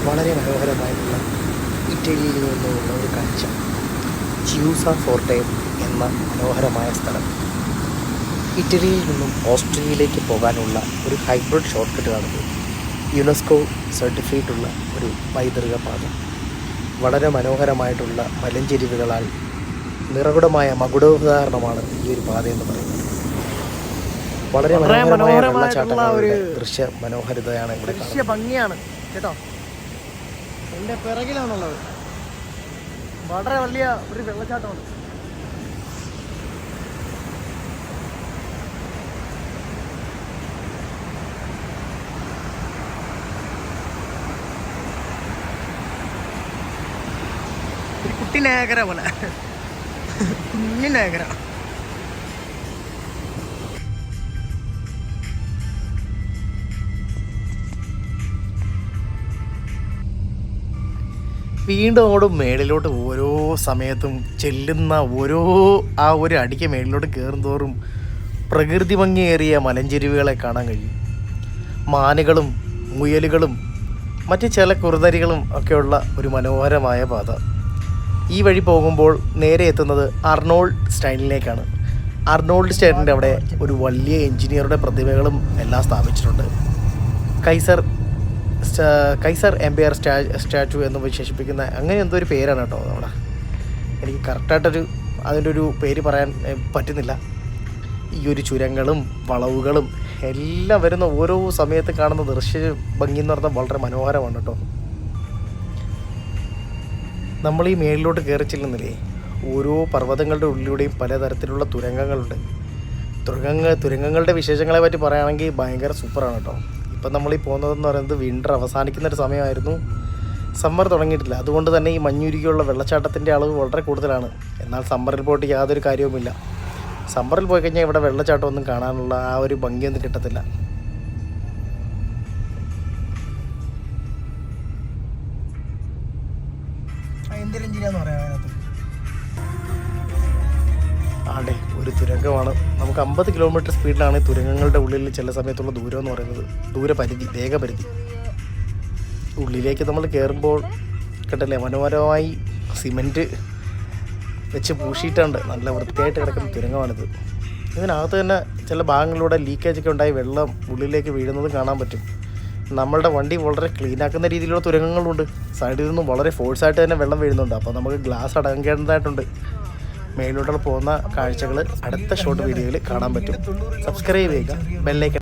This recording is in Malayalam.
വളരെ മനോഹരമായിട്ടുള്ള ഇറ്റലിയിൽ നിന്നുള്ള ഒരു കാഴ്ച. ചിയൂസ ഫോർട്ടെ എന്ന മനോഹരമായ സ്ഥലം. ഇറ്റലിയിൽ നിന്നും ഓസ്ട്രിയയിലേക്ക് പോകാനുള്ള ഒരു ഹൈബ്രിഡ് ഷോർട്ട് കട്ടാണിത്. യുനെസ്കോ സർട്ടിഫൈഡ് ഉള്ള ഒരു പൈതൃക പാത. വളരെ മനോഹരമായിട്ടുള്ള മലഞ്ചെരിവുകളാൽ നിറകുടമായ മകുടോദാഹരണമാണ് ഈ ഒരു പാത എന്ന് പറയുന്നത്. വളരെ മനോഹരമായ വെള്ളച്ചാട്ടങ്ങളുടെ ദൃശ്യ മനോഹരിതയാണ് ഇവിടെ. ദൃശ്യ ഭംഗിയാണ് കേട്ടോ. എൻ്റെ പിറകിലാണുള്ളത്. വളരെ വലിയ ഒരു വെള്ളച്ചാട്ടമാണ്. ഒരു കുട്ടി നയഗ്ര പോലെ, കുഞ്ഞു നയഗ്ര. വീണ്ടും അങ്ങോട്ട് മേളിലോട്ട് ഓരോ സമയത്തും ചെല്ലുന്ന ആ ഒരു അടിക്ക് മേളിലോട്ട് കയറുന്തോറും പ്രകൃതി ഭംഗിയേറിയ മലഞ്ചെരുവുകളെ കാണാൻ കഴിയും. മാനുകളും മുയലുകളും മറ്റ് ചില കുറുനരികളും ഒക്കെയുള്ള ഒരു മനോഹരമായ പാത. ഈ വഴി പോകുമ്പോൾ നേരെ എത്തുന്നത് അർണോൾഡ് സ്റ്റൈനിലേക്കാണ്. അർണോൾഡ് സ്റ്റൈനിൻ്റെ അവിടെ ഒരു വലിയ എഞ്ചിനീയറുടെ പ്രതിമകളും എല്ലാം സ്ഥാപിച്ചിട്ടുണ്ട്. കൈസർ എംപയർ സ്റ്റാച്ചു എന്ന് വിശേഷിപ്പിക്കുന്ന അങ്ങനെ എന്തോ ഒരു പേരാണ് കേട്ടോ അവിടെ. എനിക്ക് കറക്റ്റായിട്ടൊരു അതിൻ്റെ ഒരു പേര് പറയാൻ പറ്റുന്നില്ല. ഈ ഒരു ചുരങ്ങളും വളവുകളും എല്ലാം വരുന്ന ഓരോ സമയത്ത് കാണുന്ന ദൃശ്യ ഭംഗി എന്ന് പറഞ്ഞാൽ വളരെ മനോഹരമാണ് കേട്ടോ. നമ്മൾ ഈ മേളിലോട്ട് കയറി ചെല്ലുന്നില്ലേ, ഓരോ പർവ്വതങ്ങളുടെ ഉള്ളിലൂടെയും പലതരത്തിലുള്ള തുരങ്കങ്ങളുണ്ട്. തുരങ്കങ്ങളുടെ വിശേഷങ്ങളെ പറ്റി പറയുകയാണെങ്കിൽ ഭയങ്കര സൂപ്പറാണ് കേട്ടോ. ഇപ്പം നമ്മളീ പോകുന്നതെന്ന് പറയുന്നത് വിൻ്റർ അവസാനിക്കുന്നൊരു സമയമായിരുന്നു. സമ്മർ തുടങ്ങിയിട്ടില്ല. അതുകൊണ്ട് തന്നെ ഈ മഞ്ഞുരുകിയുള്ള വെള്ളച്ചാട്ടത്തിൻ്റെ അളവ് വളരെ കൂടുതലാണ്. എന്നാൽ സമ്മറിൽ പോയിട്ട് യാതൊരു കാര്യവുമില്ല. സമ്മറിൽ പോയി കഴിഞ്ഞാൽ ഇവിടെ വെള്ളച്ചാട്ടമൊന്നും കാണാനുള്ള ആ ഒരു ഭംഗിയൊന്നും കിട്ടത്തില്ല. ആടെ ഒരു തുരങ്കമാണ്. നമുക്ക് 50 കിലോമീറ്റർ സ്പീഡിലാണ് തുരങ്കങ്ങളുടെ ഉള്ളിൽ ചില സമയത്തുള്ള ദൂരം എന്ന് പറയുന്നത്. ദൂരപരിധി, വേഗപരിധി. ഉള്ളിലേക്ക് നമ്മൾ കയറുമ്പോൾ കേട്ടല്ലേ, മനോഹരമായി സിമെൻറ്റ് വെച്ച് പൂശിയിട്ടുണ്ട്. നല്ല വൃത്തിയായിട്ട് കിടക്കുന്ന തുരങ്കമാണിത്. ഇതിനകത്ത് തന്നെ ചില ഭാഗങ്ങളിലൂടെ ലീക്കേജൊക്കെ ഉണ്ടായി വെള്ളം ഉള്ളിലേക്ക് വീഴുന്നത് കാണാൻ പറ്റും. നമ്മളുടെ വണ്ടി വളരെ ക്ലീനാക്കുന്ന രീതിയിലുള്ള തുരങ്കങ്ങളുണ്ട്. സൈഡിൽ നിന്നും വളരെ ഫോഴ്സായിട്ട് തന്നെ വെള്ളം വീഴുന്നുണ്ട്. അപ്പോൾ നമുക്ക് ഗ്ലാസ് അടങ്ങേണ്ടതായിട്ടുണ്ട്. മേലോട്ട് പോകുന്ന കാഴ്ചകൾ അടുത്ത ഷോർട്ട് വീഡിയോയിൽ കാണാൻ പറ്റും. സബ്സ്ക്രൈബ് ചെയ്യുക, ബെല്ലൈക്കൺ